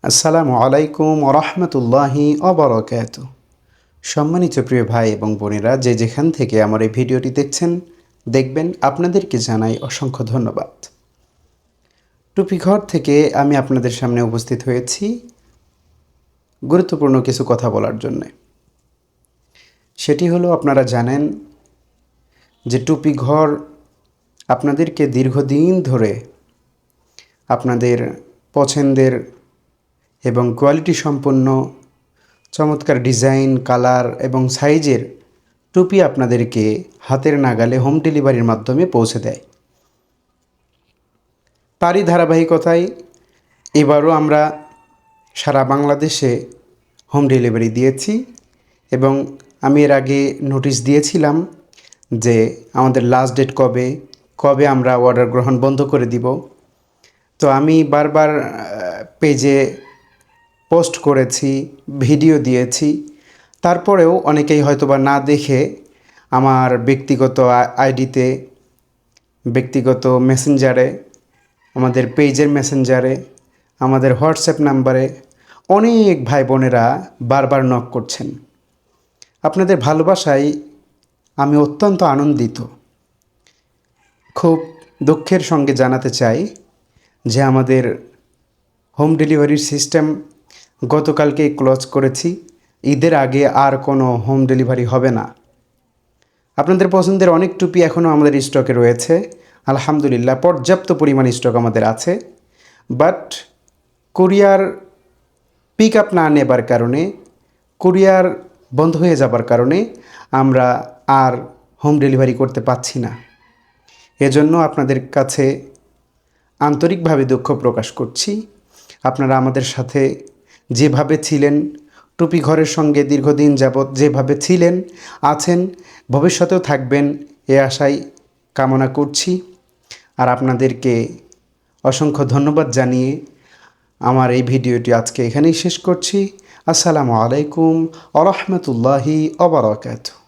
আসসালামু আলাইকুম ওরহমতুল্লাহি অবরকাতুহু। সম্মানিত প্রিয় ভাই এবং বোনেরা, যে যেখান থেকে আমার এই ভিডিওটি দেখছেন দেখবেন, আপনাদেরকে জানাই অসংখ্য ধন্যবাদ। টুপিঘর থেকে আমি আপনাদের সামনে উপস্থিত হয়েছি গুরুত্বপূর্ণ কিছু কথা বলার জন্যে। সেটি হলো, আপনারা জানেন যে টুপিঘর আপনাদেরকে দীর্ঘদিন ধরে আপনাদের পছন্দের এবং কোয়ালিটি সম্পন্ন চমৎকার ডিজাইন, কালার এবং সাইজের টুপি আপনাদেরকে হাতের নাগালে হোম ডেলিভারির মাধ্যমে পৌঁছে দেয়। তারই ধারাবাহিকতায় এবারও আমরা সারা বাংলাদেশে হোম ডেলিভারি দিয়েছি এবং আমি এর আগে নোটিশ দিয়েছিলাম যে আমাদের লাস্ট ডেট কবে কবে আমরা অর্ডার গ্রহণ বন্ধ করে দিব। তো আমি বারবার পেজে পোস্ট করেছি, ভিডিও দিয়েছি, তারপরেও অনেকেই হয়তোবা না দেখে আমার ব্যক্তিগত আইডিতে, ব্যক্তিগত মেসেঞ্জারে, আমাদের পেজের মেসেঞ্জারে, আমাদের হোয়াটসঅ্যাপ নাম্বারে অনেক ভাই বোনেরা বারবার নক করছেন। আপনাদের ভালোবাসায় আমি অত্যন্ত আনন্দিত। খুব দুঃখের সঙ্গে জানাতে চাই যে আমাদের হোম ডেলিভারির সিস্টেম গতকালকেই ক্লোজ করেছি। ঈদের আগে আর কোনো হোম ডেলিভারি হবে না। আপনাদের পছন্দের অনেক টুপি এখনও আমাদের স্টকে রয়েছে, আলহামদুলিল্লাহ পর্যাপ্ত পরিমাণ স্টক আমাদের আছে। বাট কুরিয়ার পিক আপ না নেবার কারণে, কুরিয়ার বন্ধ হয়ে যাবার কারণে আমরা আর হোম ডেলিভারি করতে পারছি না। এজন্য আপনাদের কাছে আন্তরিকভাবে দুঃখ প্রকাশ করছি। আপনারা আমাদের সাথে যেভাবে ছিলেন, টুপি ঘরের সঙ্গে দীর্ঘদিন যাবৎ যেভাবে ছিলেন, আছেন, ভবিষ্যতেও থাকবেন এ আশাই কামনা করছি। আর আপনাদেরকে অসংখ্য ধন্যবাদ জানিয়ে আমার এই ভিডিওটি আজকে এখানেই শেষ করছি। আসসালামু আলাইকুম ওয়া রাহমাতুল্লাহি ওয়া বারাকাতুহু।